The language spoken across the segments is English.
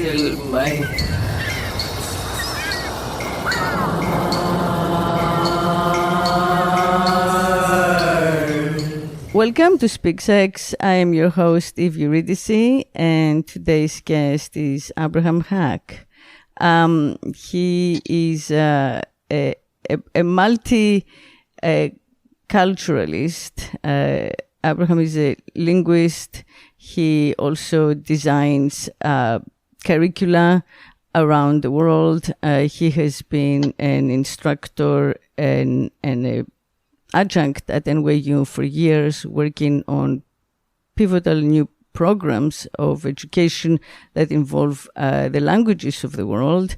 Bye. Welcome to Speak Sex. I am your host, Eurydice, and today's guest is Abraham Haak. He is a multi-culturalist. Abraham is a linguist. He also designs curricula around the world. He has been an instructor and a adjunct at NYU for years, working on pivotal new programs of education that involve the languages of the world.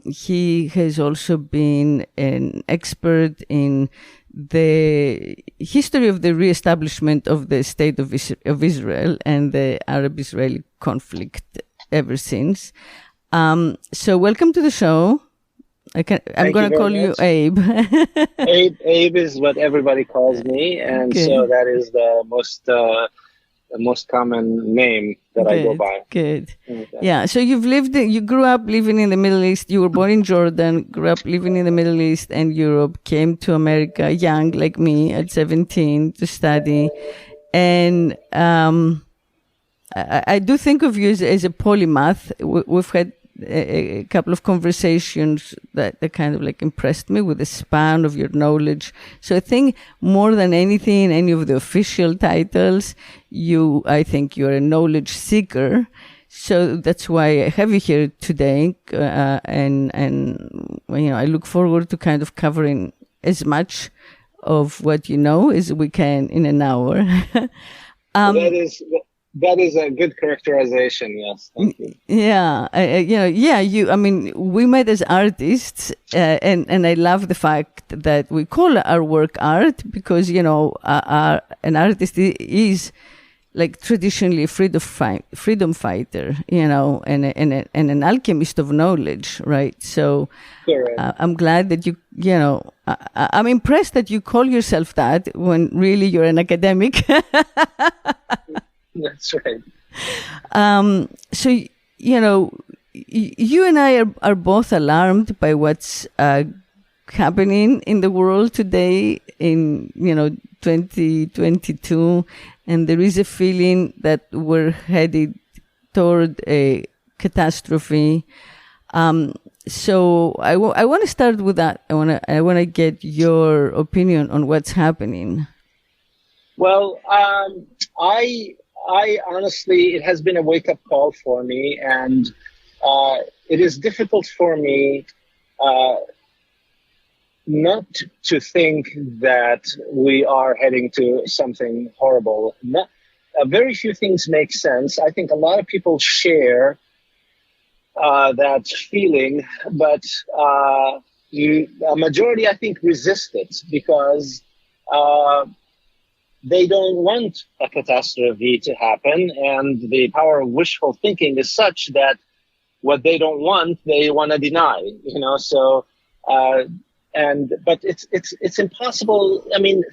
He has also been an expert in the history of the reestablishment of the state of Israel and the Arab-Israeli conflict ever since. So welcome to the show. I'm going to call you Abe. Abe is what everybody calls me, and good. So that is the most common name that I go by. Good. Okay. Yeah. So you grew up living in the Middle East. You were born in Jordan, grew up living in the Middle East and Europe, came to America young, like me, at 17 to study. And I do think of you as a polymath. We've had a couple of conversations that kind of like impressed me with the span of your knowledge. So I think more than anything, any of the official titles, I think you're a knowledge seeker. So that's why I have you here today. And I look forward to kind of covering as much of what you know as we can in an hour. That is a good characterization. Yes, thank you. Yeah, we met as artists, and I love the fact that we call our work art because an artist is like traditionally a freedom fighter, and an alchemist of knowledge, right? So I'm glad that I'm impressed that you call yourself that when really you're an academic. That's right. So, you and I are both alarmed by what's happening in the world today in, 2022. And there is a feeling that we're headed toward a catastrophe. So I want to start with that. I want to get your opinion on what's happening. Well, I honestly, it has been a wake-up call for me, and it is difficult for me not to think that we are heading to something horrible. Very few things make sense. I think a lot of people share that feeling, but a majority, I think, resist it because they don't want a catastrophe to happen, and the power of wishful thinking is such that what they don't want, they want to deny. But it's impossible. I mean,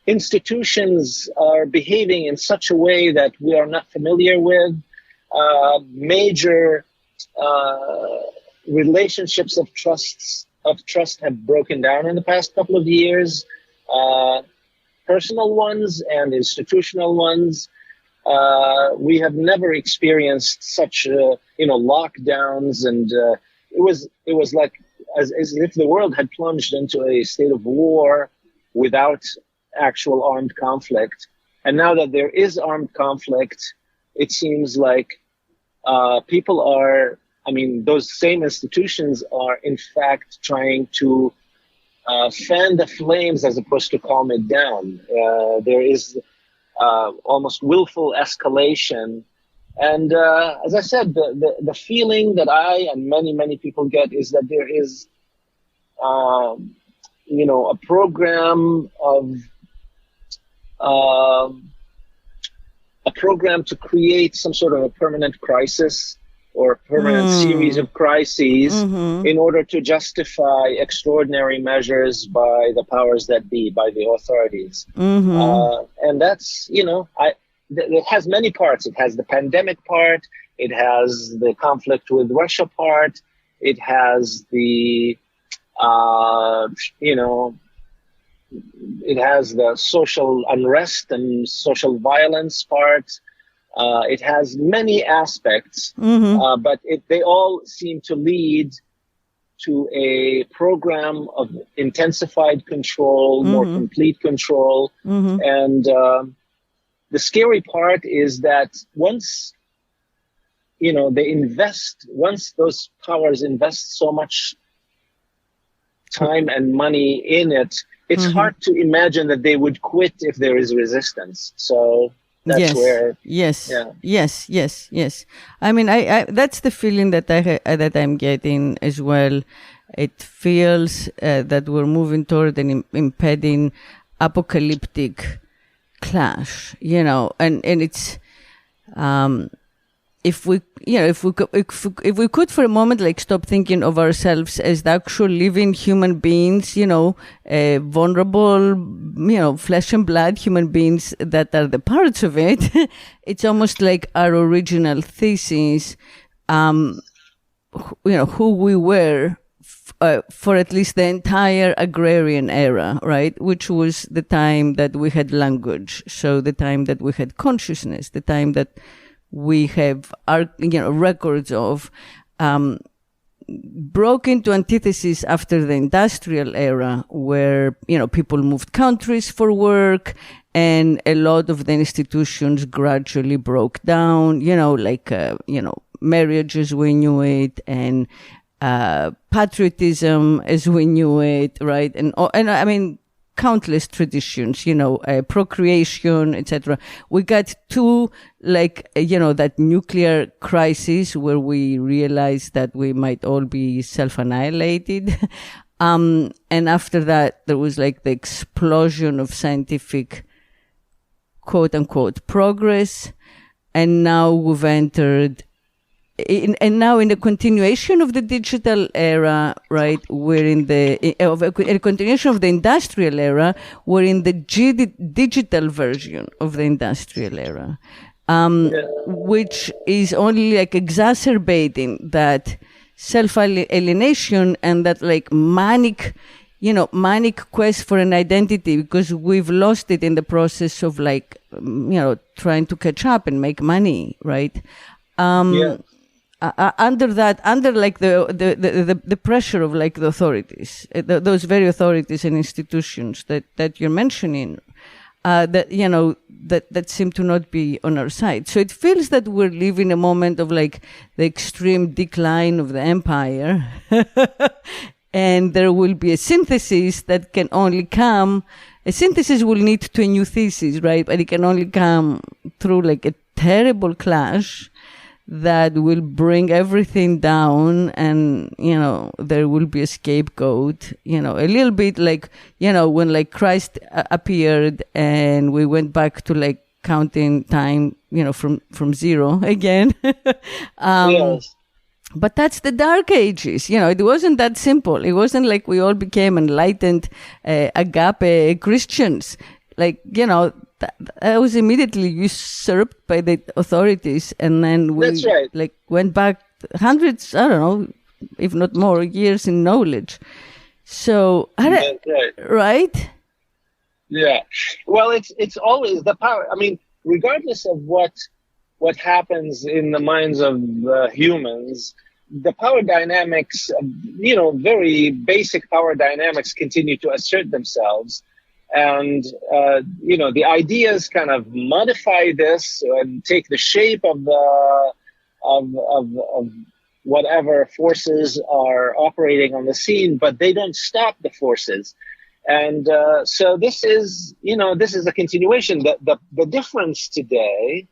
institutions are behaving in such a way that we are not familiar with. Major relationships of trust have broken down in the past couple of years. Personal ones and institutional ones. We have never experienced such, lockdowns, and it was like as if the world had plunged into a state of war without actual armed conflict. And now that there is armed conflict, it seems like those same institutions are in fact trying to fan the flames as opposed to calm it down. There is almost willful escalation. And as I said, the feeling that I and many people get is that there is, a program to create some sort of a permanent crisis or permanent series of crises in order to justify extraordinary measures by the powers that be, by the authorities. And that's, it has many parts. It has the pandemic part. It has the conflict with Russia part. It has the, it has the social unrest and social violence part. It has many aspects, but they all seem to lead to a program of intensified control, more complete control. And the scary part is that once, once those powers invest so much time and money in it, it's hard to imagine that they would quit if there is resistance. So that's where. Yes. I mean, I that's the feeling that that I'm getting as well. It feels that we're moving toward an impeding apocalyptic clash, and it's if we could for a moment stop thinking of ourselves as the actual living human beings, vulnerable, flesh and blood human beings that are the parts of it, it's almost like our original thesis, who we were for at least the entire agrarian era, right? Which was the time that we had language, so the time that we had consciousness, the time that we have our, records of, broke into antithesis after the industrial era, where, people moved countries for work, and a lot of the institutions gradually broke down, marriage as we knew it, and patriotism as we knew it, right? And I mean, countless traditions, procreation, etc. We got to that nuclear crisis where we realized that we might all be self-annihilated. And after that, there was the explosion of scientific quote unquote progress. And now we've entered and now in the continuation of the digital era, right, we're in a continuation of the industrial era, we're in the digital version of the industrial era, which is only exacerbating that self-alienation and that manic quest for an identity, because we've lost it in the process of trying to catch up and make money, right? Under the pressure of the authorities, those very authorities and institutions that you're mentioning, that seem to not be on our side. So it feels that we're living a moment of the extreme decline of the empire, and there will be a synthesis that can only come. A synthesis will lead to a new thesis, right? But it can only come through a terrible clash that will bring everything down, and there will be a scapegoat, a little bit when Christ appeared and we went back to counting time from zero again. Yes. But that's the Dark Ages. It wasn't that simple. It wasn't we all became enlightened agape Christians. I was immediately usurped by the authorities, and then we That's right. Went back hundreds, I don't know, if not more years in knowledge. So, That's right. Right? Yeah. Well, it's always the power. I mean, regardless of what happens in the minds of humans, the power dynamics, very basic power dynamics continue to assert themselves. And, the ideas kind of modify this and take the shape of whatever forces are operating on the scene, but they don't stop the forces. And so this is a continuation. The difference today,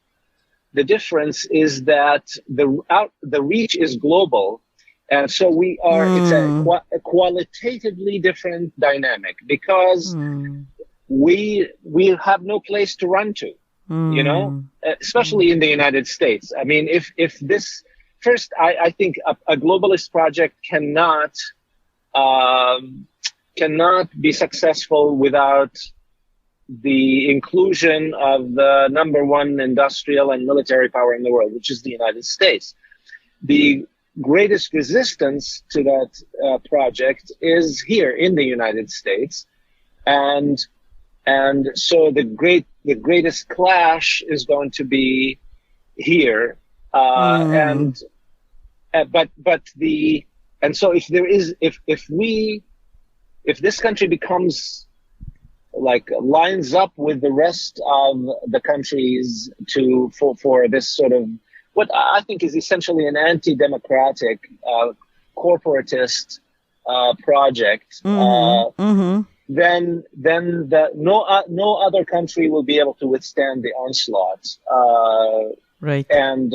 is that the reach is global. And so we are, it's a qualitatively different dynamic, because we have no place to run to, especially in the United States. I mean, if this first, I think a globalist project cannot be successful without the inclusion of the number one industrial and military power in the world, which is the United States. The greatest resistance to that project is here in the United States, and so the greatest clash is going to be here, and so if this country becomes lines up with the rest of the countries for this sort of what I think is essentially an anti-democratic, corporatist project, then no other country will be able to withstand the onslaught. Right. And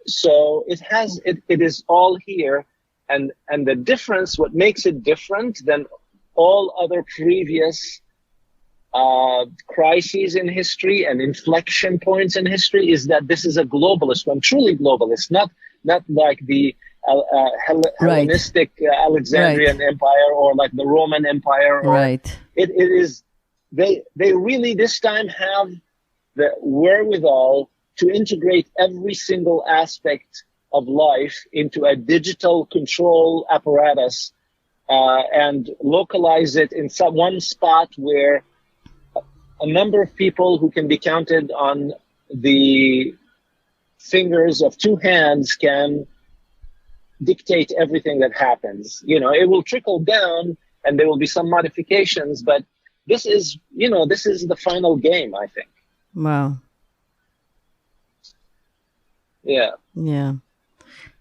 so it is all here, and the difference, what makes it different than all other previous crises in history and inflection points in history, is that this is a globalist one, truly globalist, not like the Hellenistic Alexandrian Empire or like the Roman Empire. It is they really this time have the wherewithal to integrate every single aspect of life into a digital control apparatus and localize it in one spot where a number of people who can be counted on the fingers of two hands can dictate everything that happens. It will trickle down and there will be some modifications, but this is the final game, I think. Wow. Yeah. Yeah.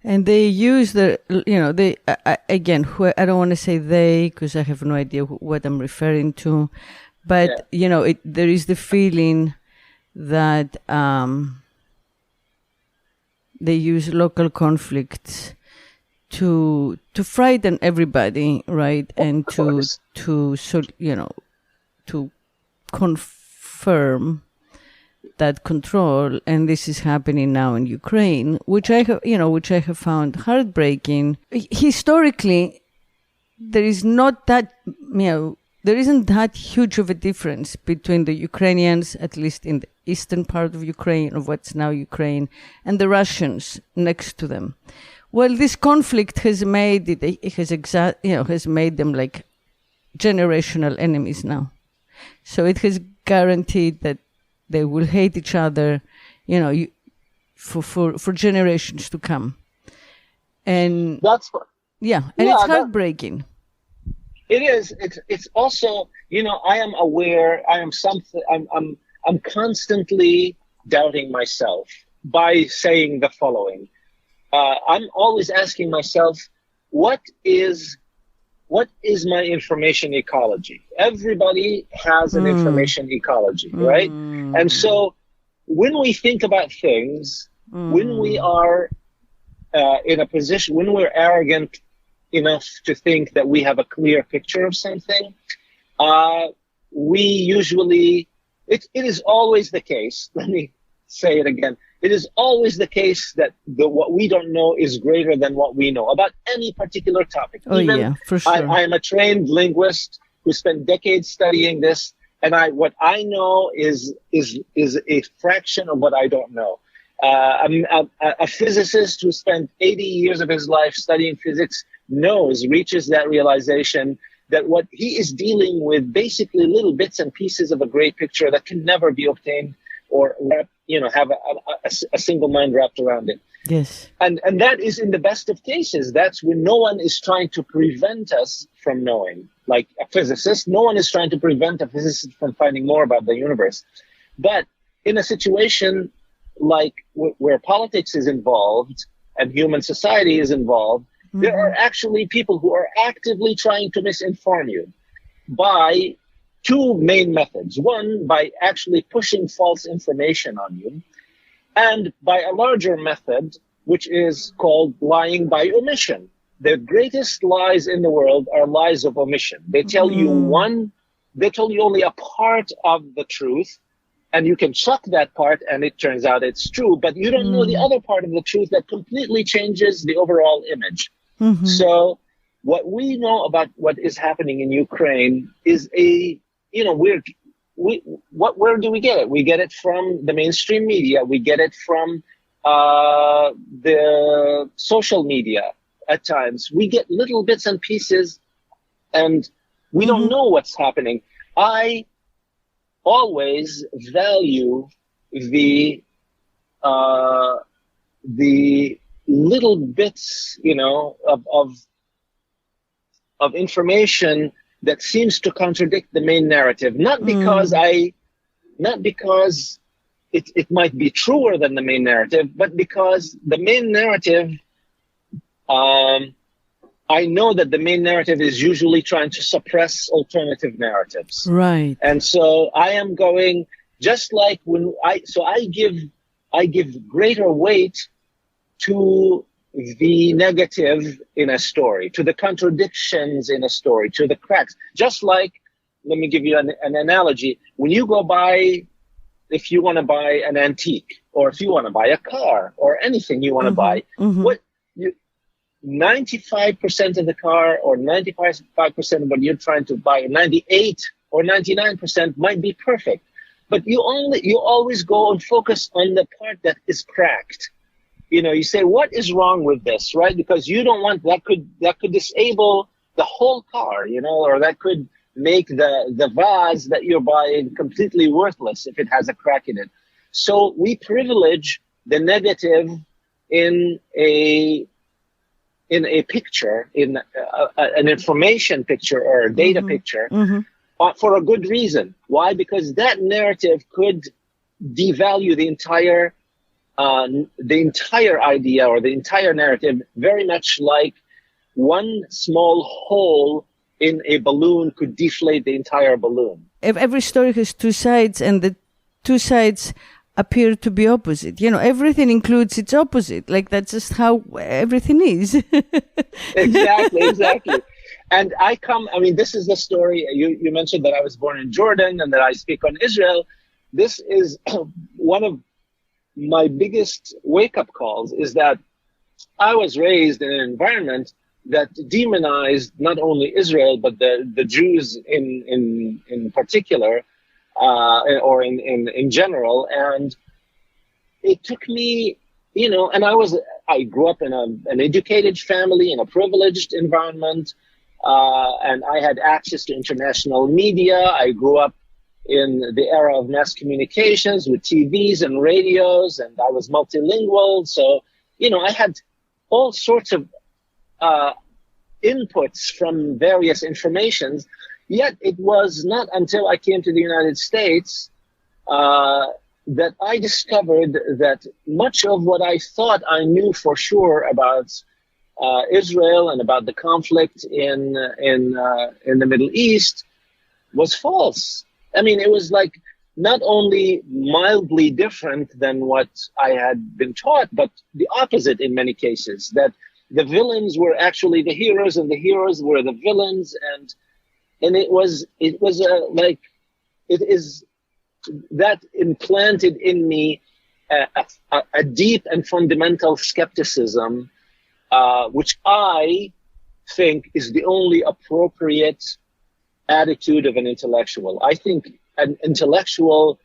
And they use I don't want to say they, because I have no idea what I'm referring to. But, there is the feeling that they use local conflicts to frighten everybody, right? And to confirm that control. And this is happening now in Ukraine, which I have found heartbreaking. Historically, there is not that, there isn't that huge of a difference between the Ukrainians, at least in the eastern part of Ukraine, of what's now Ukraine, and the Russians next to them. Well, this conflict has made has made them like generational enemies now. So it has guaranteed that they will hate each other, for generations to come. And that's it's heartbreaking. It is. It's also, I am aware. I'm constantly doubting myself by saying the following. I'm always asking myself, what is my information ecology? Everybody has an information ecology, right? And so when we think about things, when we are in a position, when we're arrogant enough to think that we have a clear picture of something, we usually, it is always the case, let me say it again, it is always the case that what we don't know is greater than what we know about any particular topic. For sure. I am a trained linguist who spent decades studying this, and what I know is a fraction of what I don't know. A physicist who spent 80 years of his life studying physics reaches that realization that what he is dealing with basically little bits and pieces of a great picture that can never be obtained or have a single mind wrapped around it. Yes. And that is in the best of cases. That's when no one is trying to prevent us from knowing. Like a physicist, no one is trying to prevent a physicist from finding more about the universe. But in a situation like where politics is involved and human society is involved, there are actually people who are actively trying to misinform you by two main methods. One, by actually pushing false information on you, and by a larger method, which is called lying by omission. The greatest lies in the world are lies of omission. They tell you only a part of the truth, and you can chuck that part and it turns out it's true, but you don't know the other part of the truth that completely changes the overall image. So what we know about what is happening in Ukraine is we're where do we get it? We get it from the mainstream media. We get it from the social media at times. We get little bits and pieces, and we don't know what's happening. I always value the little bits, of information that seems to contradict the main narrative, not because it might be truer than the main narrative, but because the main narrative, I know that the main narrative is usually trying to suppress alternative narratives. Right. And so I am going, just like I give greater weight to the negative in a story, to the contradictions in a story, to the cracks. Just like, let me give you an analogy. When you go buy, if you want to buy an antique, or if you want to buy a car, or anything you want to buy, 95% of the car, or 95% of what you're trying to buy, 98 or 99% might be perfect. But you always go and focus on the part that is cracked. You say, what is wrong with this, right? Because you don't want that could disable the whole car, or that could make the vase that you're buying completely worthless if it has a crack in it. So we privilege the negative in a picture, in an information picture or a data picture, for a good reason. Why? Because that narrative could devalue the entire idea or the entire narrative, very much like one small hole in a balloon could deflate the entire balloon. Every story has two sides, and the two sides appear to be opposite. Everything includes its opposite. Like, that's just how everything is. Exactly. And this is the story. You mentioned that I was born in Jordan and that I speak on Israel. This is one of my biggest wake-up calls, is that I was raised in an environment that demonized not only Israel, but the Jews in particular, or in general. And it took me, and I grew up in an educated family, in a privileged environment, and I had access to international media. I grew up in the era of mass communications with TVs and radios, and I was multilingual. So, I had all sorts of inputs from various informations. Yet it was not until I came to the United States that I discovered that much of what I thought I knew for sure about Israel and about the conflict in the Middle East was false. It was like not only mildly different than what I had been taught, but the opposite in many cases, that the villains were actually the heroes and the heroes were the villains. And it is that implanted in me a deep and fundamental skepticism, which I think is the only appropriate attitude of an intellectual. I think an intellectual,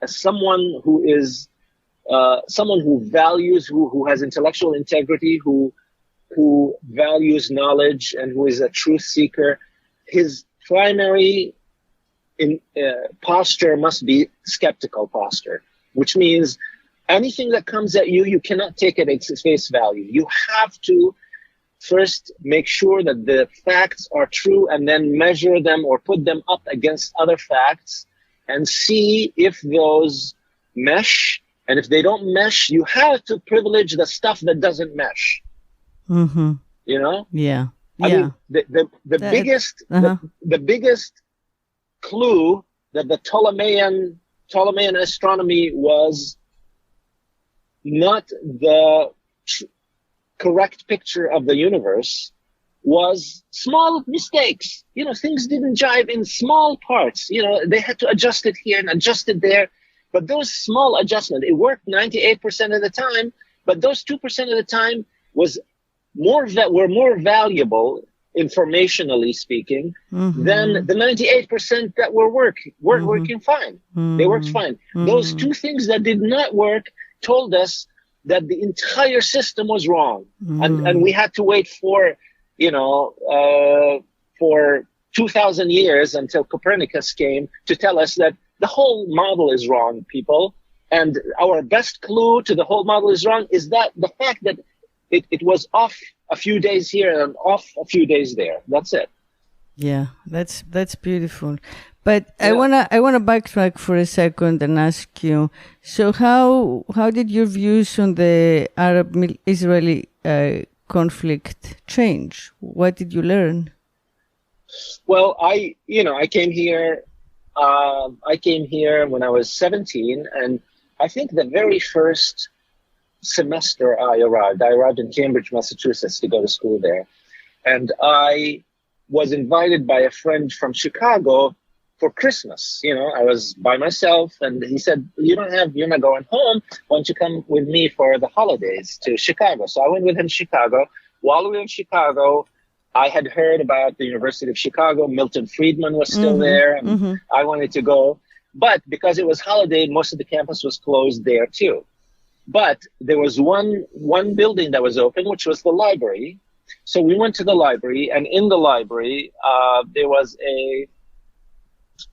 as someone who is someone who values, who has intellectual integrity, who values knowledge, and who is a truth seeker, his primary posture must be skeptical posture, which means anything that comes at you, you cannot take it at its face value. You have to first make sure that the facts are true, and then measure them or put them up against other facts and see if those mesh. And if they don't mesh, you have to privilege the stuff that doesn't mesh. Mm-hmm. Yeah. The biggest clue that the Ptolemaic astronomy was not the correct picture of the universe was small mistakes. Things didn't jive in small parts. They had to adjust it here and adjust it there. But those small adjustments, it worked 98% of the time, but those 2% of the time were more valuable informationally speaking, than the 98% that were working fine. They worked fine. Those two things that did not work told us that the entire system was wrong, and we had to wait for for 2,000 years until Copernicus came to tell us that the whole model is wrong, people. And our best clue to the whole model is wrong is that the fact that it was off a few days here and off a few days there. That's it. Yeah, that's beautiful. But yeah. I wanna backtrack for a second and ask you. So how did your views on the Arab-Israeli conflict change? What did you learn? Well, I came here. I came here when I was 17, and I think the very first semester I arrived in Cambridge, Massachusetts, to go to school there, and I was invited by a friend from Chicago for Christmas. I was by myself, and he said, you're not going home. Why don't you come with me for the holidays to Chicago? So I went with him to Chicago. While we were in Chicago, I had heard about the University of Chicago. Milton Friedman was still there, and I wanted to go. But because it was holiday, most of the campus was closed there too. But there was one building that was open, which was the library. So we went to the library, and in the library, there was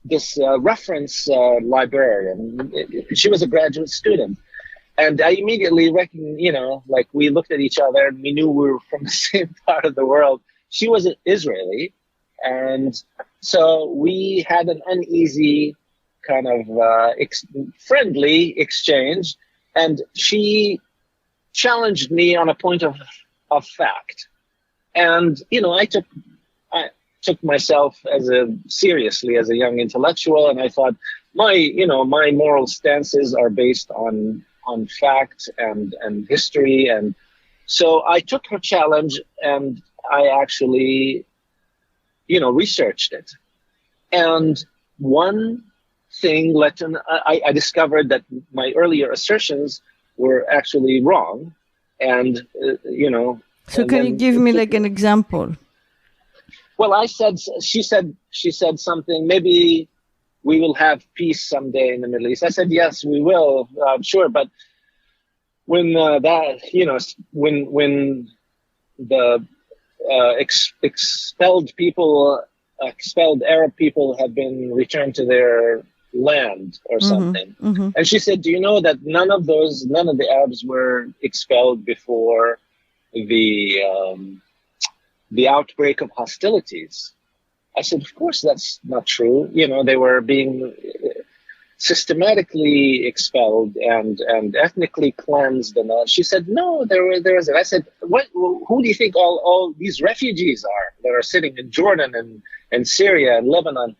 this reference librarian. She was a graduate student. And I immediately recognized, we looked at each other and we knew we were from the same part of the world. She was an Israeli. And so we had an uneasy kind of friendly exchange. And she challenged me on a point of fact. And, I took myself seriously as a young intellectual. And I thought my moral stances are based on fact and history. And so I took her challenge and I actually, researched it. And one thing led to, I discovered that my earlier assertions were actually wrong. And, So can you give me like an example? Well, she said something, maybe we will have peace someday in the Middle East. I said, yes, we will, sure. But when when the expelled Arab people have been returned to their land or something. And she said, do you know that none of the Arabs were expelled before the outbreak of hostilities? I said, of course, that's not true. They were being systematically expelled and ethnically cleansed. And she said, no, there was. I said, who do you think all these refugees are that are sitting in Jordan and Syria and Lebanon?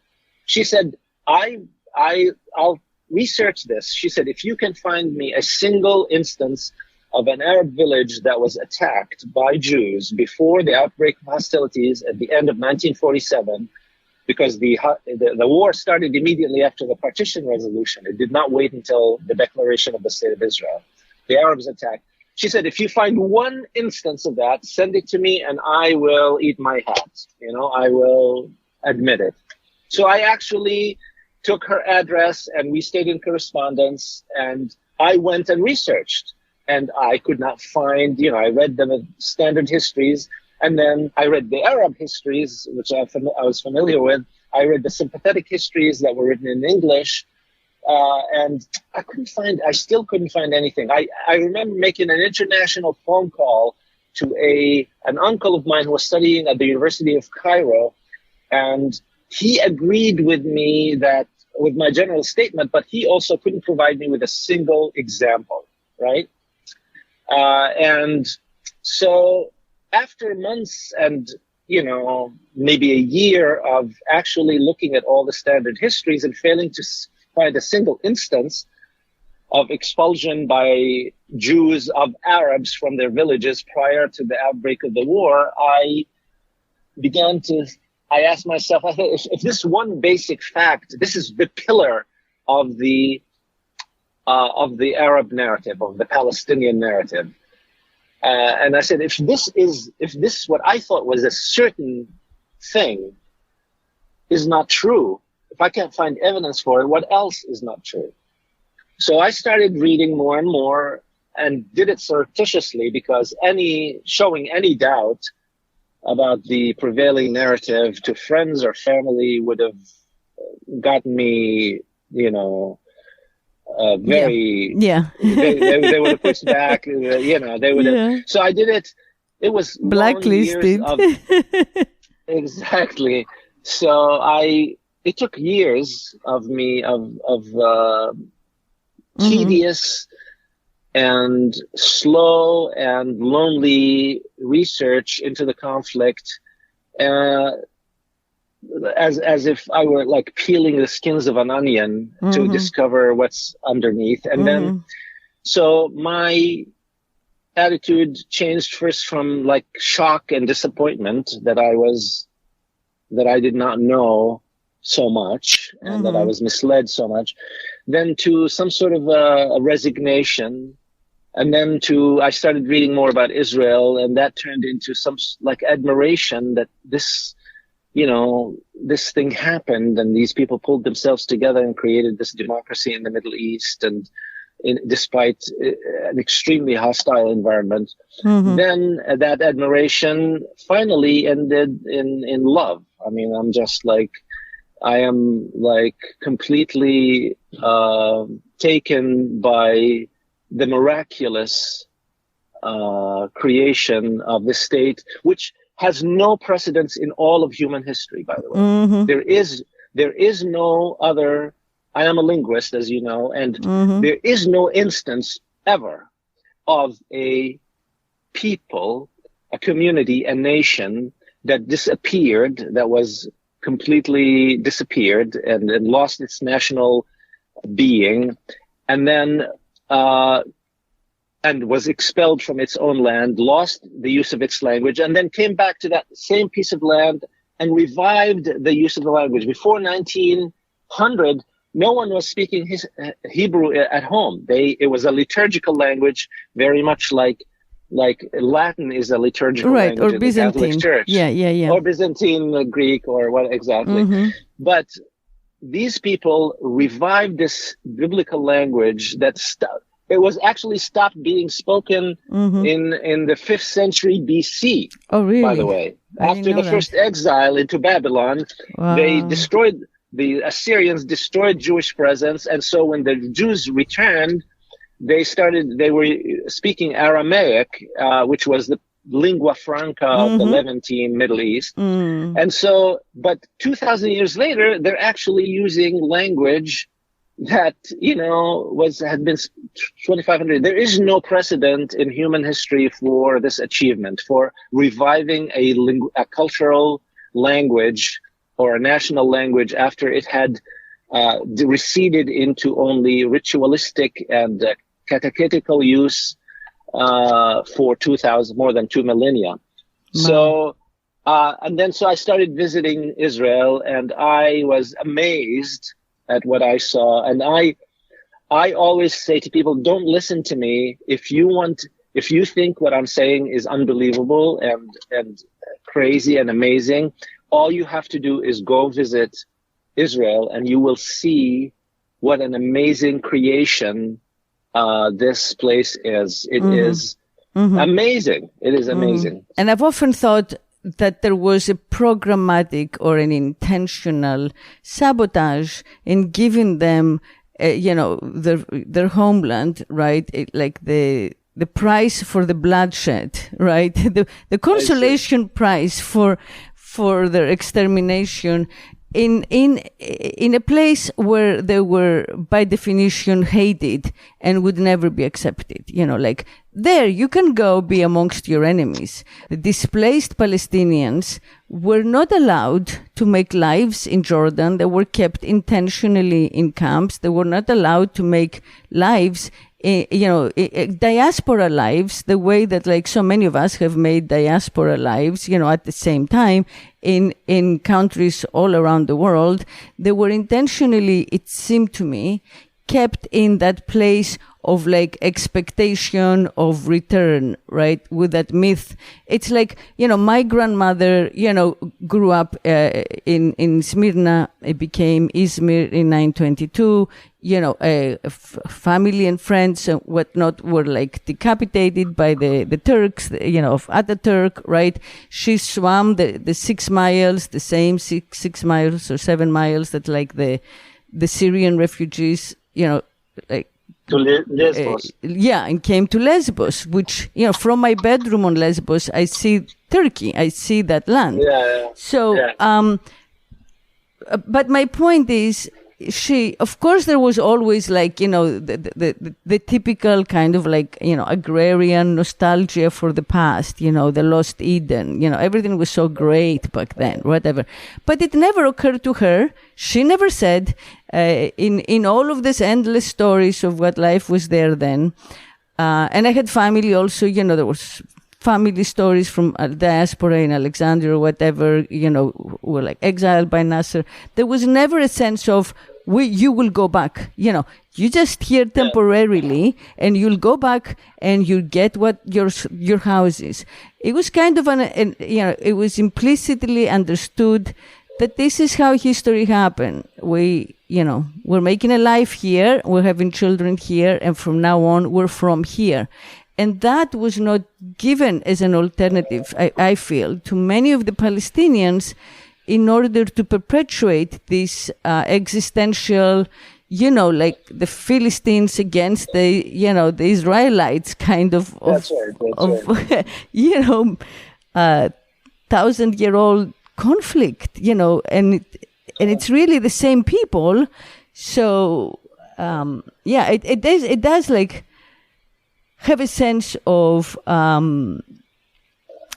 She said, I'll research this. She said, if you can find me a single instance of an Arab village that was attacked by Jews before the outbreak of hostilities at the end of 1947, because the war started immediately after the partition resolution. It did not wait until the declaration of the State of Israel. The Arabs attacked. She said, if you find one instance of that, send it to me and I will eat my hat. I will admit it. So I actually took her address and we stayed in correspondence, and I went and researched. And I could not find, I read the standard histories, and then I read the Arab histories, which I was familiar with. I read the sympathetic histories that were written in English, and I still couldn't find anything. I remember making an international phone call to an uncle of mine who was studying at the University of Cairo, and he agreed with me with my general statement, but he also couldn't provide me with a single example, right? And so after months and, maybe a year of actually looking at all the standard histories and failing to find a single instance of expulsion by Jews of Arabs from their villages prior to the outbreak of the war, I asked myself, if this one basic fact, this is the pillar of the Arab narrative, of the Palestinian narrative. And I said, if this what I thought was a certain thing is not true, if I can't find evidence for it, what else is not true? So I started reading more and more, and did it surreptitiously, because showing any doubt about the prevailing narrative to friends or family would have gotten me, very, they would have pushed back, they would have. So I did it. It was blacklisted. Exactly. So it took years of me, tedious and slow and lonely research into the conflict, as if I were like peeling the skins of an onion to discover what's underneath. And then, so my attitude changed first from like shock and disappointment that I did not know so much, and that I was misled so much, then to some sort of a resignation. And then I started reading more about Israel, and that turned into some like admiration that this thing happened, and these people pulled themselves together and created this democracy in the Middle East, and despite an extremely hostile environment. Then that admiration finally ended in love. I mean, I am completely taken by the miraculous creation of this state, which has no precedence in all of human history, by the way. There is no other. I am a linguist, as you know, and there is no instance ever of a people, a community, a nation that disappeared, that was completely disappeared and lost its national being, and then and was expelled from its own land, lost the use of its language, and then came back to that same piece of land and revived the use of the language. Before 1900, no one was speaking Hebrew at home. It was a liturgical language, very much like Latin is a liturgical language or in Byzantine. the Catholic Church. Yeah. Or Byzantine Greek, or what exactly. But these people revived this biblical language that it was actually stopped being spoken in the 5th century BC. Oh, really? By the way, after the first exile into Babylon, the Assyrians destroyed Jewish presence, and so when the Jews returned, they were speaking Aramaic, which was the lingua franca of the Levantine Middle East. And so, but 2,000 years later, they're actually using language that, had been 2,500. There is no precedent in human history for this achievement, for reviving a cultural language or a national language after it had receded into only ritualistic and catechetical use for more than 2 millennia. So, so I started visiting Israel, and I was amazed at what I saw. And I always say to people, don't listen to me if you think what I'm saying is unbelievable and crazy and amazing. All you have to do is go visit Israel, and you will see what an amazing creation this place is. It is amazing. It is amazing. And I've often thought that there was a programmatic or an intentional sabotage in giving them, their homeland, right? Like the price for the bloodshed, right? The consolation price for their extermination in a place where they were by definition hated and would never be accepted. There you can go be amongst your enemies. The displaced Palestinians were not allowed to make lives in Jordan. They were kept intentionally in camps. They were not allowed to make lives, diaspora lives, the way that so many of us have made diaspora lives, at the same time in countries all around the world. They were intentionally, it seemed to me, kept in that place of like expectation of return, right? With that myth. It's like, my grandmother, grew up in Smyrna. It became Izmir in 922. Family and friends and whatnot were like decapitated by the Turks, of Ataturk, right? She swam the 6 miles, the same 6 miles or 7 miles that like the Syrian refugees, like to Lesbos. And came to Lesbos, which, from my bedroom on Lesbos, I see Turkey, I see that land. Yeah. So, but my point is, of course, there was always like, the typical kind of like, agrarian nostalgia for the past, the lost Eden, everything was so great back then, whatever. But it never occurred to her. She never said, in all of these endless stories of what life was there then. And I had family also, there was family stories from diaspora in Alexandria or whatever, who were like exiled by Nasser. There was never a sense of, you will go back. You just here temporarily, and you'll go back and you'll get what your house is. It was kind of it was implicitly understood that this is how history happened. We're making a life here, we're having children here, and from now on, we're from here. And that was not given as an alternative, I feel, to many of the Palestinians in order to perpetuate this existential, like the Philistines against the Israelites kind of, That's right. 1,000-year-old conflict, and it's really the same people. So, it does like have a sense of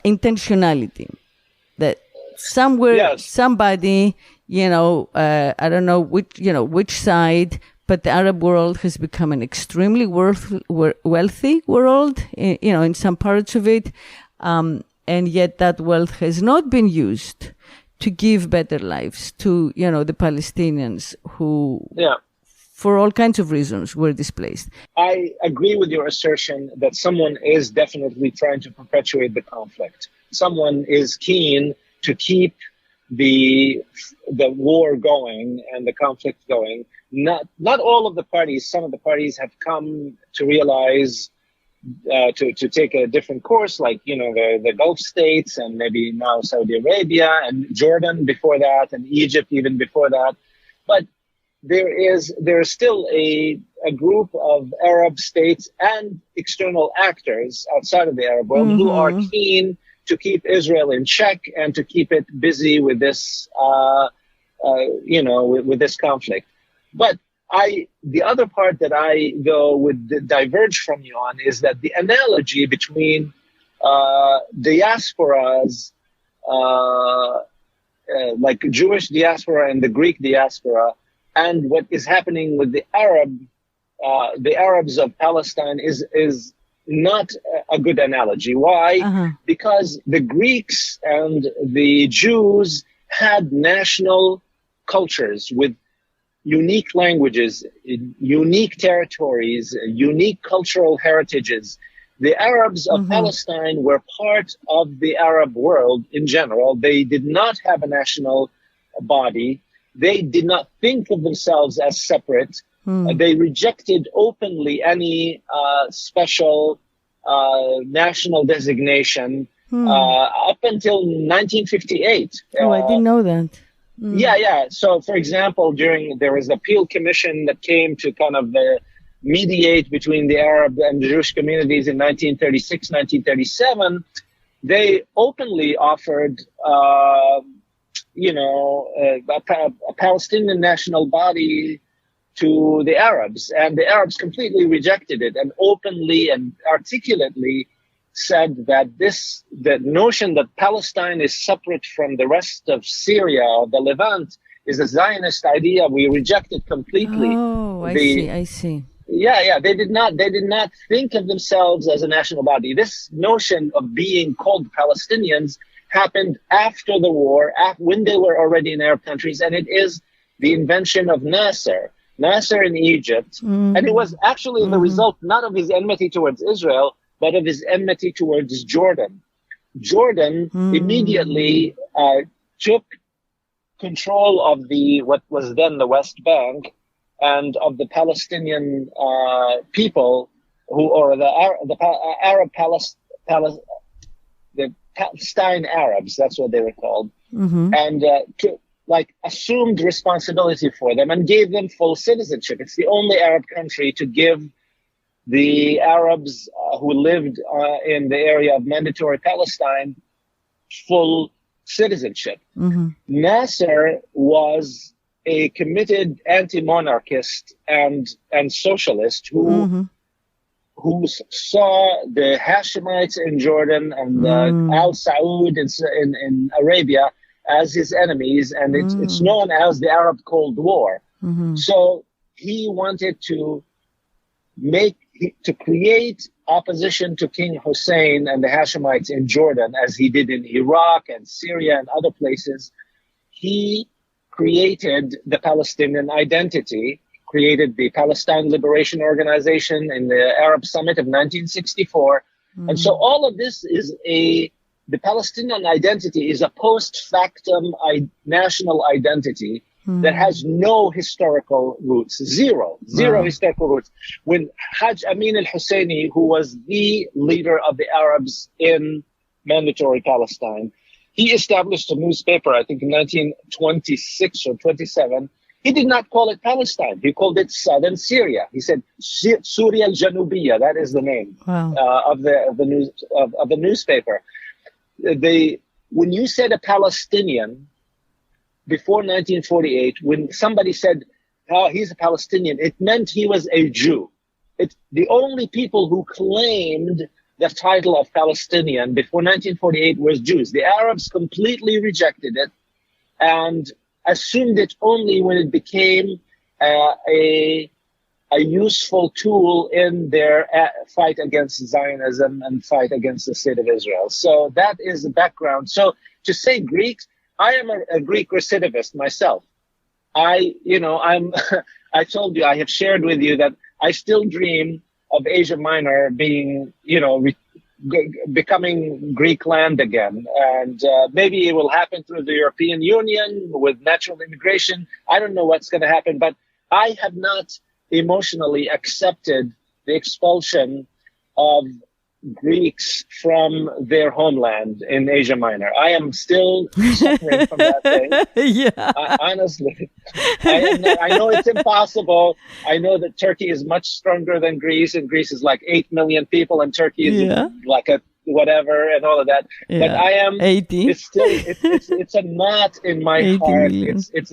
intentionality that somewhere, somebody, I don't know which side, but the Arab world has become an extremely wealthy world, in some parts of it. And yet that wealth has not been used to give better lives to, the Palestinians who, for all kinds of reasons, were displaced. I agree with your assertion that someone is definitely trying to perpetuate the conflict. Someone is keen to keep the war going and the conflict going. Not all of the parties. Some of the parties have come to realize to take a different course, like the Gulf states and maybe now Saudi Arabia and Jordan before that and Egypt even before that. But there is still a group of Arab states and external actors outside of the Arab world who are keen to keep Israel in check and to keep it busy with this, with this conflict. But the other part that I, though, would diverge from you on is that the analogy between diasporas, like Jewish diaspora and the Greek diaspora, and what is happening with the Arabs of Palestine is not a good analogy. Why? Because the Greeks and the Jews had national cultures with unique languages, unique territories, unique cultural heritages. The Arabs of Palestine were part of the Arab world in general. They did not have a national body. They did not think of themselves as separate. They rejected openly any special national designation up until 1958. Oh, I didn't know that. Yeah. So, for example, there was the Peel Commission that came to kind of mediate between the Arab and the Jewish communities in 1936, 1937. They openly offered a Palestinian national body to the Arabs, and the Arabs completely rejected it and openly and articulately said that the notion that Palestine is separate from the rest of Syria or the Levant is a Zionist idea. We reject it completely. Oh, I see. Yeah. They did not think of themselves as a national body. This notion of being called Palestinians happened after the war, when they were already in Arab countries, and it is the invention of Nasser. Nasser in Egypt, and it was actually the result not of his enmity towards Israel, but of his enmity towards Jordan. Jordan immediately took control of what was then the West Bank and of the Palestinian people the Palestine Arabs, that's what they were called, and assumed responsibility for them and gave them full citizenship. It's the only Arab country to give the Arabs who lived in the area of mandatory Palestine full citizenship. Nasser was a committed anti-monarchist and socialist who saw the Hashemites in Jordan and Al Saud in Arabia as his enemies, and it's known as the Arab Cold War. So he wanted to create opposition to King Hussein and the Hashemites in Jordan, as he did in Iraq and Syria and other places. He created the Palestinian identity, created the Palestine Liberation Organization in the Arab Summit of 1964. And so all of this is the Palestinian identity is a post-factum national identity that has no historical roots, zero historical roots. When Hajj Amin al-Husseini, who was the leader of the Arabs in mandatory Palestine, he established a newspaper, I think in 1926 or 27. He did not call it Palestine. He called it Southern Syria. He said Surya al-Janubiya. That is the name of the newspaper. When you said a Palestinian before 1948, when somebody said, "Oh, he's a Palestinian," it meant he was a Jew. The only people who claimed the title of Palestinian before 1948 was Jews. The Arabs completely rejected it and assumed it only when it became a useful tool in their fight against Zionism and fight against the state of Israel. So that is the background. So to say Greeks, I am a Greek recidivist myself. I told you, I have shared with you that I still dream of Asia Minor being, becoming Greek land again. And maybe it will happen through the European Union with natural immigration. I don't know what's going to happen, but I have not emotionally accepted the expulsion of Greeks from their homeland in Asia Minor. I am still suffering from that thing. Honestly, I know it's impossible. I know that Turkey is much stronger than Greece, and Greece is like 8 million people, and Turkey is like a whatever and all of that. But I am 80. It's still it's a knot in my heart. It's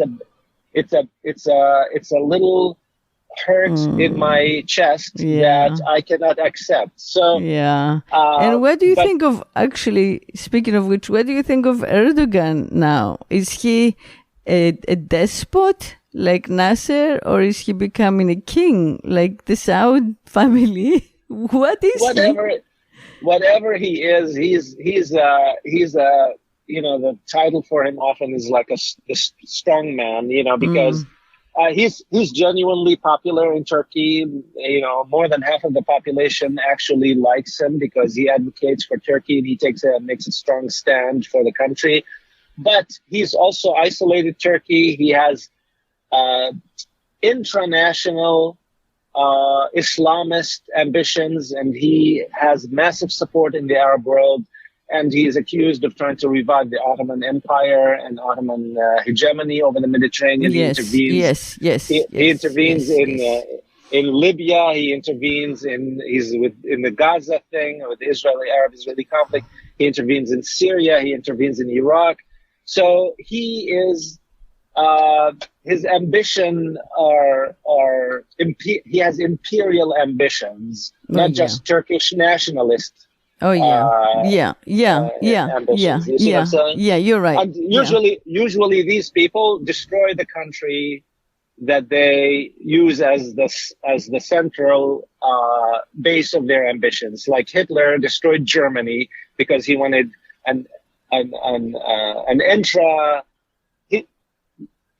a little hurt in my chest that I cannot accept. So and what do you think of, actually, speaking of which, what do you think of Erdogan now? Is he a despot like Nasser, or is he becoming a king like the Saud family? What is whatever he is, he's the title for him often is like a strong man, because he's genuinely popular in Turkey. More than half of the population actually likes him because he advocates for Turkey and he makes a strong stand for the country. But he's also isolated Turkey. He has intranational Islamist ambitions, and he has massive support in the Arab world. And he is accused of trying to revive the Ottoman Empire and Ottoman hegemony over the Mediterranean. He intervenes in Libya. He intervenes in the Gaza thing with the Arab-Israeli conflict. He intervenes in Syria. He intervenes in Iraq. So he is his ambition he has imperial ambitions, not just Turkish nationalist. Ambitions. You know what I'm saying? You're right. And usually these people destroy the country that they use as the central base of their ambitions. Like Hitler destroyed Germany because he wanted an intra.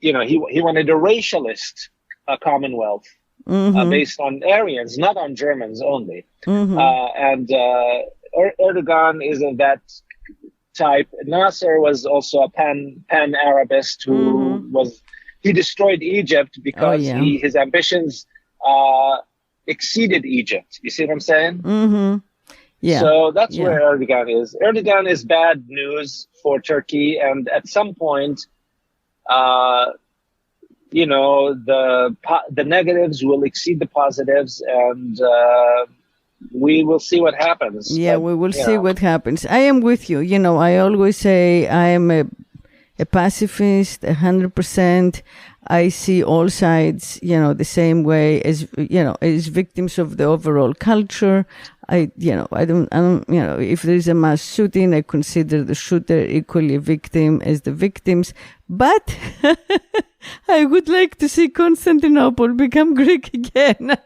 He wanted a racialist a commonwealth based on Aryans, not on Germans only. And Erdogan is of that type. Nasser was also a pan-Arabist who he destroyed Egypt because his ambitions exceeded Egypt. You see what I'm saying? Yeah. So that's where Erdogan is. Erdogan is bad news for Turkey, and at some point, you know, the negatives will exceed the positives, and we will see what happens. Yeah, but, we will see what happens. I am with you. You know, I always say I am a pacifist, 100%. I see all sides, you know, the same way as, you know, as victims of the overall culture. I don't, you know, if there is a mass shooting, I consider the shooter equally a victim as the victims. But I would like to see Constantinople become Greek again,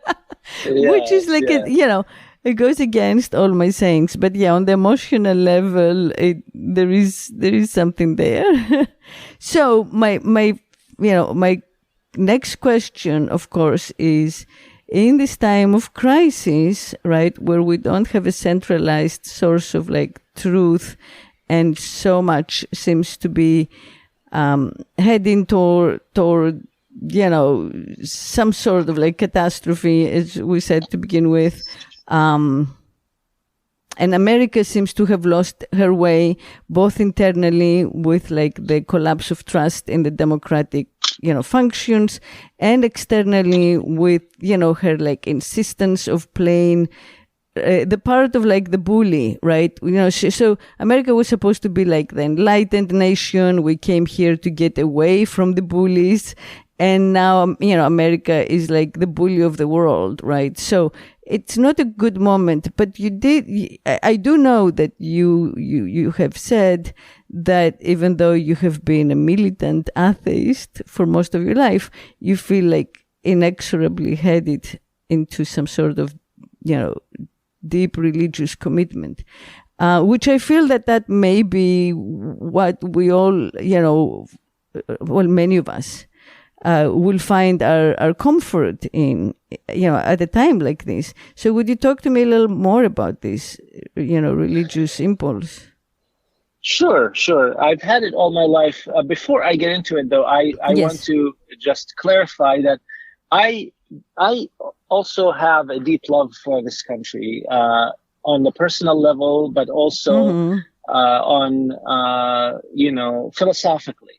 which is like, you know, it goes against all my sayings. But yeah, on the emotional level, there is something there. So my next question, of course, is, in this time of crisis, right, where we don't have a centralized source of like truth, and so much seems to be heading toward, you know, some sort of like catastrophe, as we said to begin with. And America seems to have lost her way, both internally with like the collapse of trust in the democratic, you know, functions, and externally with, you know, her like insistence of playing the part of like the bully, right? You know, so America was supposed to be like the enlightened nation. We came here to get away from the bullies. And now, you know, America is like the bully of the world, right? So it's not a good moment, but I do know that you have said that even though you have been a militant atheist for most of your life, you feel like inexorably headed into some sort of, you know, deep religious commitment, which I feel that may be what we all, you know, well, many of us will find our comfort in, you know, at a time like this. So would you talk to me a little more about this, you know, religious impulse? Sure. I've had it all my life. Before I get into it, though, I want to just clarify that I also have a deep love for this country on the personal level, but also on, you know, philosophically.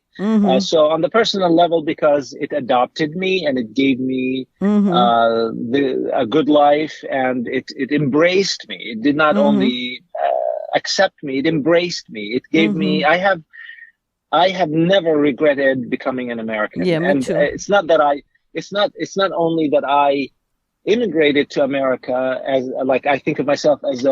So on the personal level, because it adopted me and it gave me a good life, and it embraced me. It did not only accept me; it embraced me. It gave me. I have never regretted becoming an American. Yeah, me too. It's not that It's not only that I immigrated to America as like I think of myself as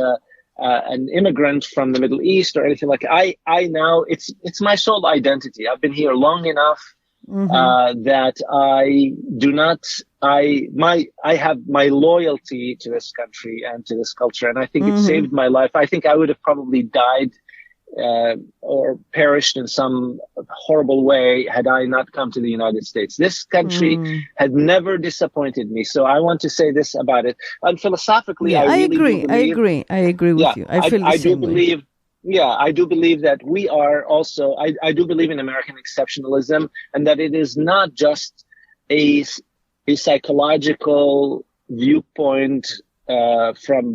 an immigrant from the Middle East or anything like that. I now it's my sole identity. I've been here long enough that I do not I have my loyalty to this country and to this culture, and I think it saved my life. I think I would have probably died or perished in some horrible way had I not come to the United States. This country had never disappointed me. So I want to say this about it. And philosophically, I agree with you. I feel the same way. I do believe that we are also, I do believe in American exceptionalism, and that it is not just a psychological viewpoint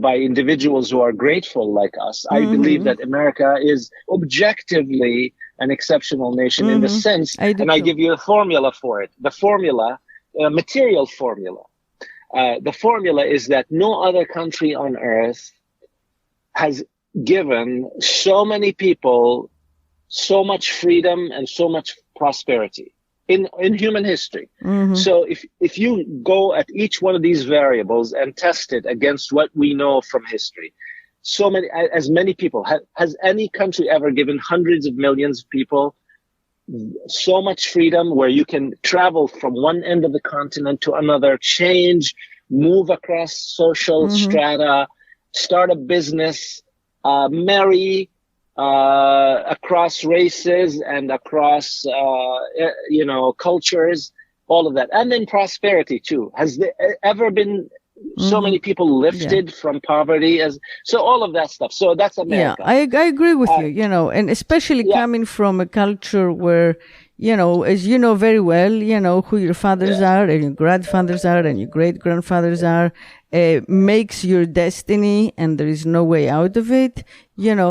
by individuals who are grateful like us. I believe that America is objectively an exceptional nation in the sense, and I give you a formula for it. The formula, a material formula. The formula is that no other country on earth has given so many people so much freedom and so much prosperity in human history. So if you go at each one of these variables and test it against what we know from history, as many people, has any country ever given hundreds of millions of people so much freedom where you can travel from one end of the continent to another, change, move across social strata, start a business, marry, across races and across, cultures, all of that. And then prosperity too. Has there ever been so many people lifted from poverty? So all of that stuff. So that's America. Yeah, I agree with you, you know, and especially coming from a culture where, you know, as you know very well, you know, who your fathers are and your grandfathers are and your great grandfathers are, makes your destiny and there is no way out of it. You know,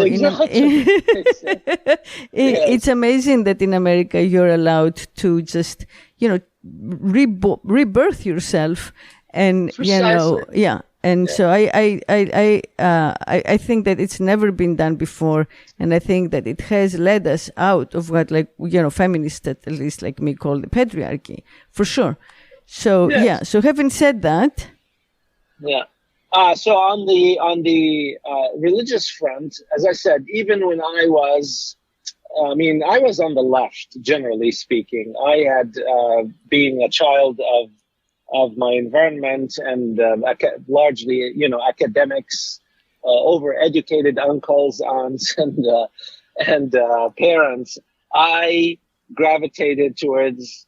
it's amazing that in America you're allowed to just, you know, rebirth yourself. And, you know, and so I think that it's never been done before. And I think that it has led us out of what, like, you know, feminists at least like me call the patriarchy, for sure. So, so having said that. So on the religious front, as I said, even when I was on the left, generally speaking. I had, being a child of my environment and largely, you know, academics, overeducated uncles, aunts, and parents, I gravitated towards,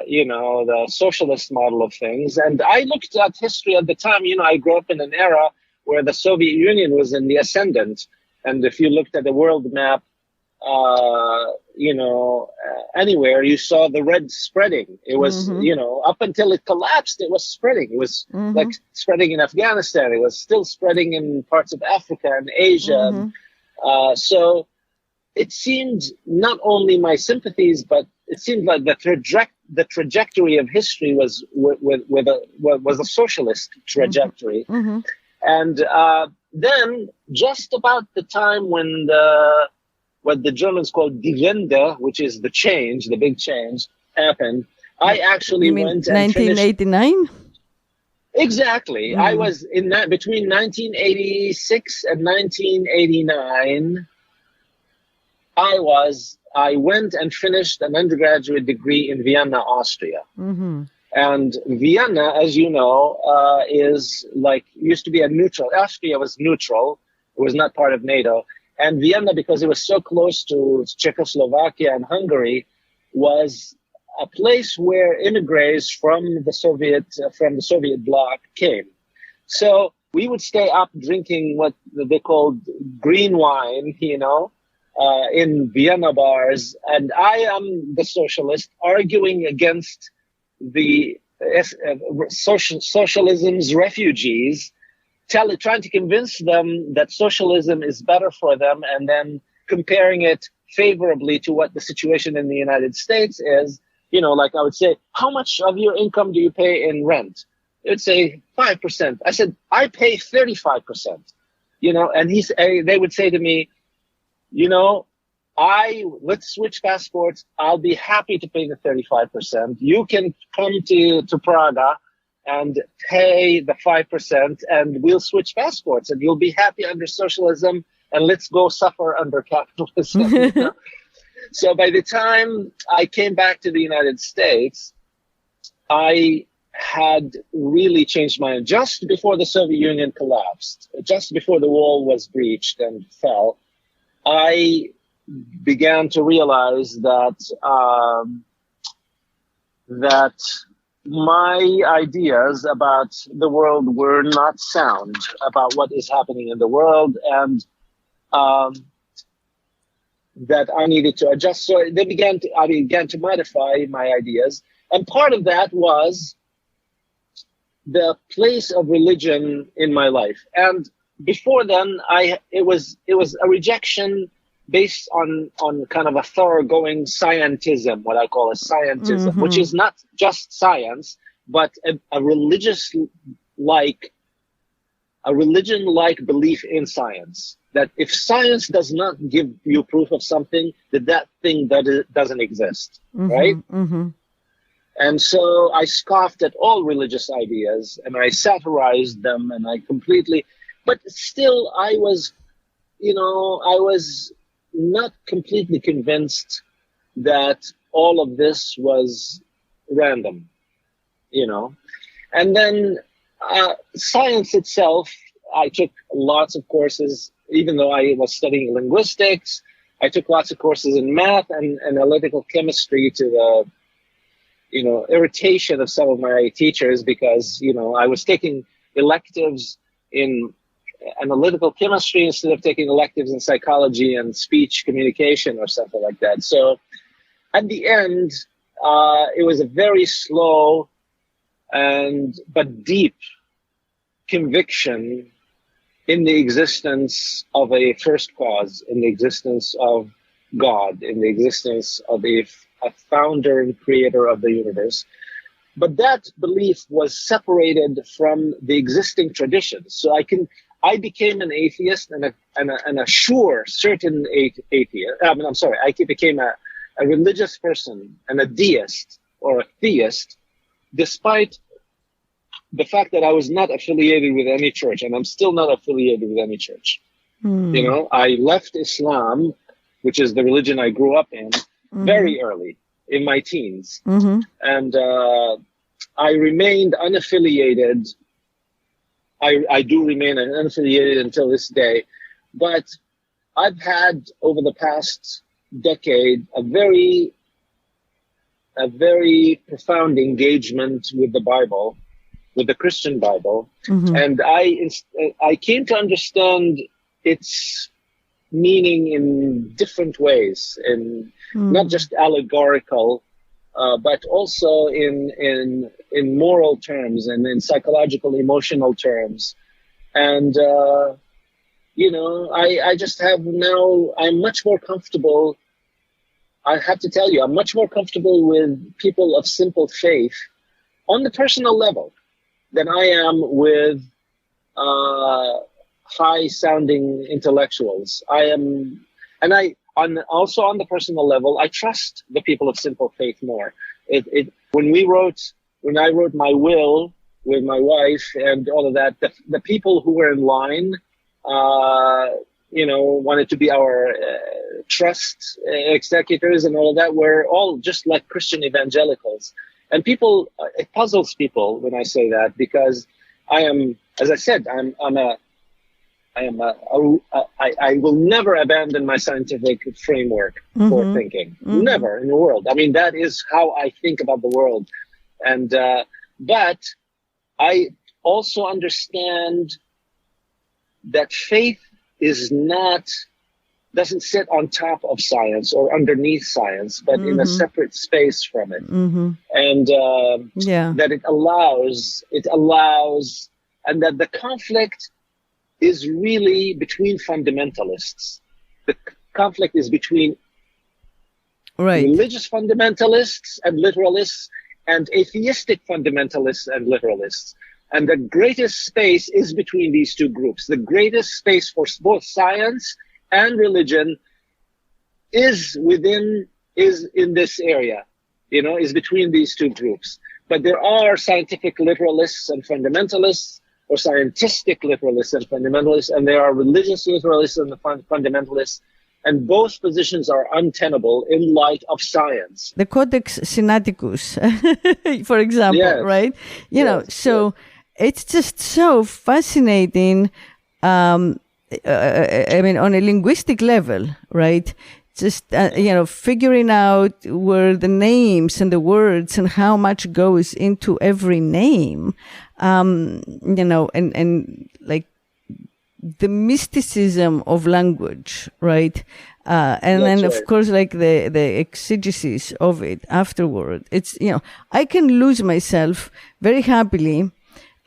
you know, the socialist model of things. And I looked at history at the time. You know, I grew up in an era where the Soviet Union was in the ascendant. And if you looked at the world map, you know, anywhere you saw the red spreading. It was, you know, up until it collapsed, it was spreading. It was like spreading in Afghanistan. It was still spreading in parts of Africa and Asia. So it seemed not only my sympathies, but it seemed like the trajectory of history was was a socialist trajectory. And then just about the time when what the Germans call Die Wende, which is the change, the big change, happened, I actually went and 1989? Exactly. I was in that between 1986 and 1989. I went and finished an undergraduate degree in Vienna, Austria. And Vienna, as you know, is like, used to be a neutral. Austria was neutral. It was not part of NATO. And Vienna, because it was so close to Czechoslovakia and Hungary, was a place where immigrants from the Soviet bloc came. So we would stay up drinking what they called green wine, you know, in Vienna bars. And I am the socialist arguing against the socialism's refugees, trying to convince them that socialism is better for them, and then comparing it favorably to what the situation in the United States is. You know, like I would say, how much of your income do you pay in rent? It would say 5%. I said, I pay 35%. You know, and they would say to me, you know, let's switch passports. I'll be happy to pay the 35%. You can come to Praga and pay the 5%, and we'll switch passports, and you'll be happy under socialism, and let's go suffer under capitalism. You know? So by the time I came back to the United States, I had really changed my mind. Just before the Soviet Union collapsed, just before the wall was breached and fell, I began to realize that my ideas about the world were not sound, about what is happening in the world, and that I needed to adjust. So I began to modify my ideas, and part of that was the place of religion in my life. And before then, it was a rejection based on kind of a thoroughgoing scientism, what I call a scientism, which is not just science, but a religion-like belief in science. That if science does not give you proof of something, that thing doesn't exist, right? And so I scoffed at all religious ideas, and I satirized them, and but still I was not completely convinced that all of this was random, you know. And then science itself, I took lots of courses, even though I was studying linguistics. I took lots of courses in math and analytical chemistry to irritation of some of my teachers because, I was taking electives in analytical chemistry instead of taking electives in psychology and speech communication or something like that. So at the end, it was a very slow but deep conviction in the existence of a first cause, in the existence of God, in the existence of a founder and creator of the universe. But that belief was separated from the existing traditions. So I became an atheist and a certain atheist. I became a religious person and a deist or a theist, despite the fact that I was not affiliated with any church, and I'm still not affiliated with any church. I left Islam, which is the religion I grew up in, very early in my teens. And I remained unaffiliated. I do remain unaffiliated until this day. But I've had, over the past decade, a very profound engagement with the Bible, with the Christian Bible. And I came to understand its meaning in different ways, and not just allegorical, but also in moral terms and in psychological, emotional terms. And I just have now. I'm much more comfortable. I have to tell you, I'm much more comfortable with people of simple faith on the personal level than I am with high-sounding intellectuals. Also on the personal level, I trust the people of simple faith more. When I wrote my will with my wife and all of that, the people who were in line, wanted to be our trust executors and all of that, were all just like Christian evangelicals. And people, it puzzles people when I say that, because I am, as I said, I will never abandon my scientific framework for thinking. Never in the world. I mean, that is how I think about the world. And, but I also understand that faith doesn't sit on top of science or underneath science, but in a separate space from it. And, that it allows, and that the conflict is really between fundamentalists. The conflict is between religious fundamentalists and literalists and atheistic fundamentalists and literalists. And the greatest space is between these two groups. The greatest space for both science and religion is in this area, is between these two groups. But there are scientific literalists and fundamentalists, or scientistic literalists and fundamentalists, and there are religious literalists and fundamentalists, and both positions are untenable in light of science. The Codex Synapticus, for example, right? It's just so fascinating. On a linguistic level, right? Just, figuring out where the names and the words and how much goes into every name, and like the mysticism of language, right? And then, of course, like the exegesis of it afterward. It's, I can lose myself very happily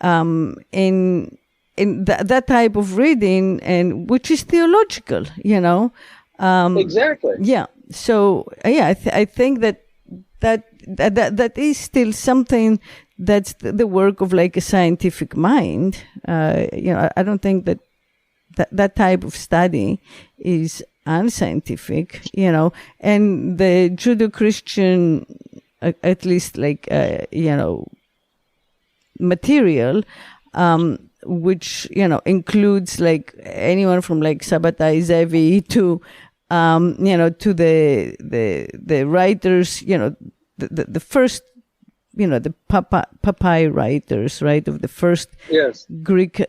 in that type of reading, and which is theological, exactly. Yeah. So I think that is still something that's the work of like a scientific mind. I don't think that type of study is unscientific, and the Judeo-Christian, at least like, material, which, includes like anyone from like Sabbatai Zevi to, to the writers, the first, the Papai writers, right, of the first Greek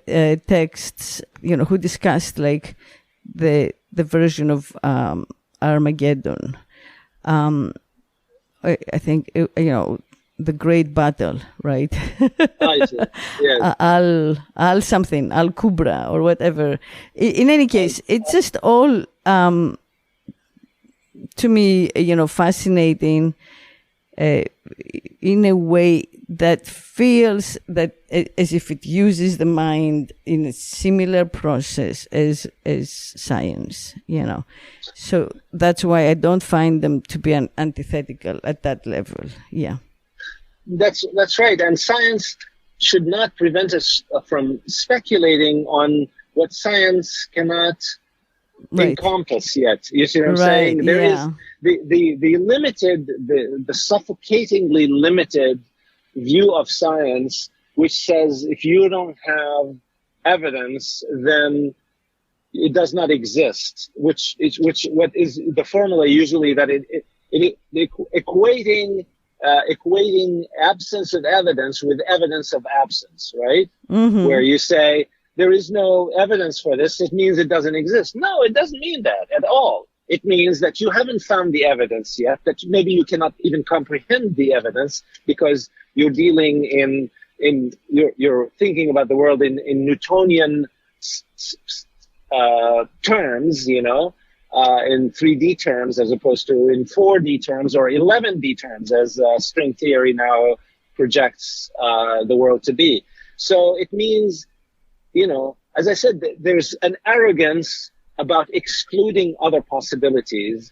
texts, who discussed like the version of Armageddon. I think, the great battle, right? I see. Yes. Al something, Al Kubra or whatever. In any case, it's just all to me, fascinating in a way that feels that as if it uses the mind in a similar process as science, So that's why I don't find them to be antithetical at that level. Yeah. That's right. And science should not prevent us from speculating on what science cannot encompass yet. You see what I'm saying? There is the limited, the suffocatingly limited view of science, which says if you don't have evidence, then it does not exist. What is the formula usually that equating absence of evidence with evidence of absence, right? Mm-hmm. Where you say there is no evidence for this, it means it doesn't exist. No, it doesn't mean that at all. It means that you haven't found the evidence yet, that maybe you cannot even comprehend the evidence because you're dealing you're thinking about the world in Newtonian terms, in 3D terms as opposed to in 4D terms or 11D terms as string theory now projects the world to be. So it means, as I said, there's an arrogance about excluding other possibilities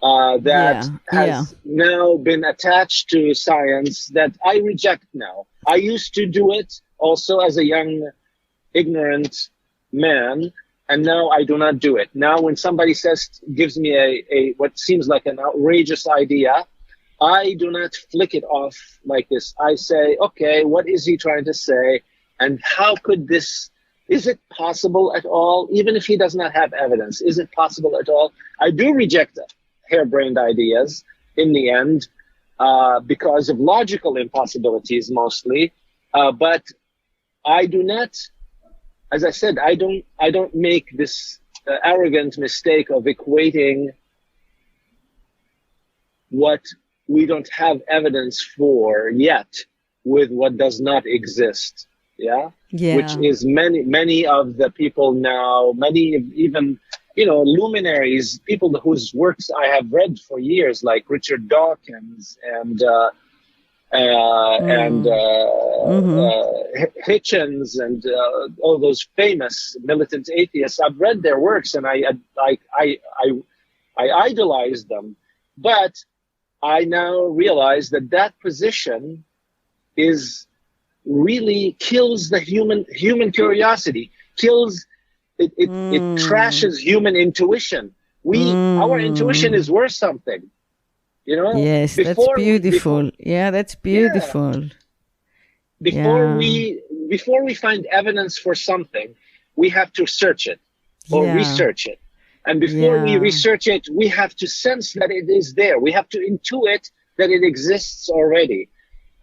that has now been attached to science that I reject now. I used to do it also as a young, ignorant man, and now I do not do it. Now when somebody gives me a what seems like an outrageous idea, I do not flick it off like this. I say, okay, what is he trying to say? And how could is it possible at all? Even if he does not have evidence, is it possible at all? I do reject harebrained ideas in the end because of logical impossibilities mostly. But I do not, as I said, I don't make this arrogant mistake of equating what we don't have evidence for yet with what does not exist. Yeah. Which is many of the people now, many even, luminaries, people whose works I have read for years, like Richard Dawkins and Hitchens and all those famous militant atheists. I've read their works and I idolize them, but I now realize that position really kills the human curiosity, it trashes human intuition. Our intuition is worth something, Yes, that's beautiful. That's beautiful. Before we find evidence for something, we have to search it or research it. And before we research it, we have to sense that it is there. We have to intuit that it exists already.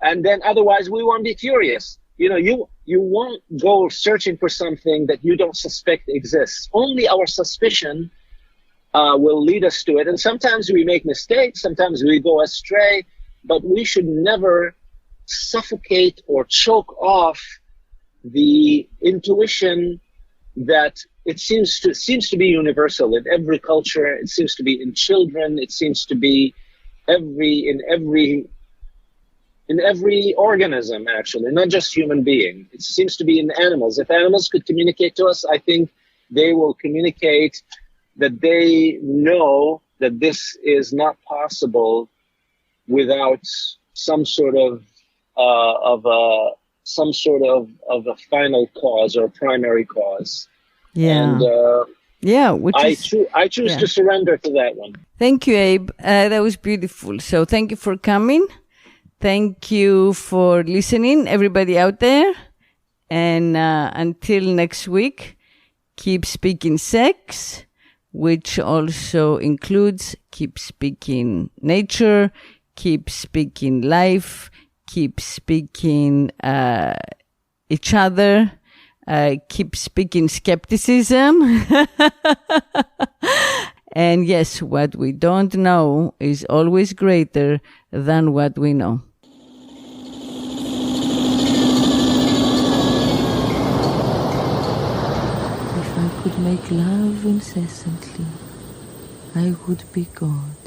And then otherwise we won't be curious. You won't go searching for something that you don't suspect exists. Only our suspicion will lead us to it. And sometimes we make mistakes. Sometimes we go astray. But we should never suffocate or choke off the intuition that it seems to be universal in every culture. It seems to be in children. It seems to be in every organism, actually, not just human being. It seems to be in animals. If animals could communicate to us, I think they will communicate that they know that this is not possible without some sort of a final cause or primary cause. And I choose to surrender to that one. Thank you, Abe. That was beautiful. So thank you for coming. Thank you for listening, everybody out there. And until next week, keep speaking sex, which also includes keep speaking nature, keep speaking life, keep speaking each other, keep speaking skepticism. And yes, what we don't know is always greater than what we know. I could make love incessantly. I would be God.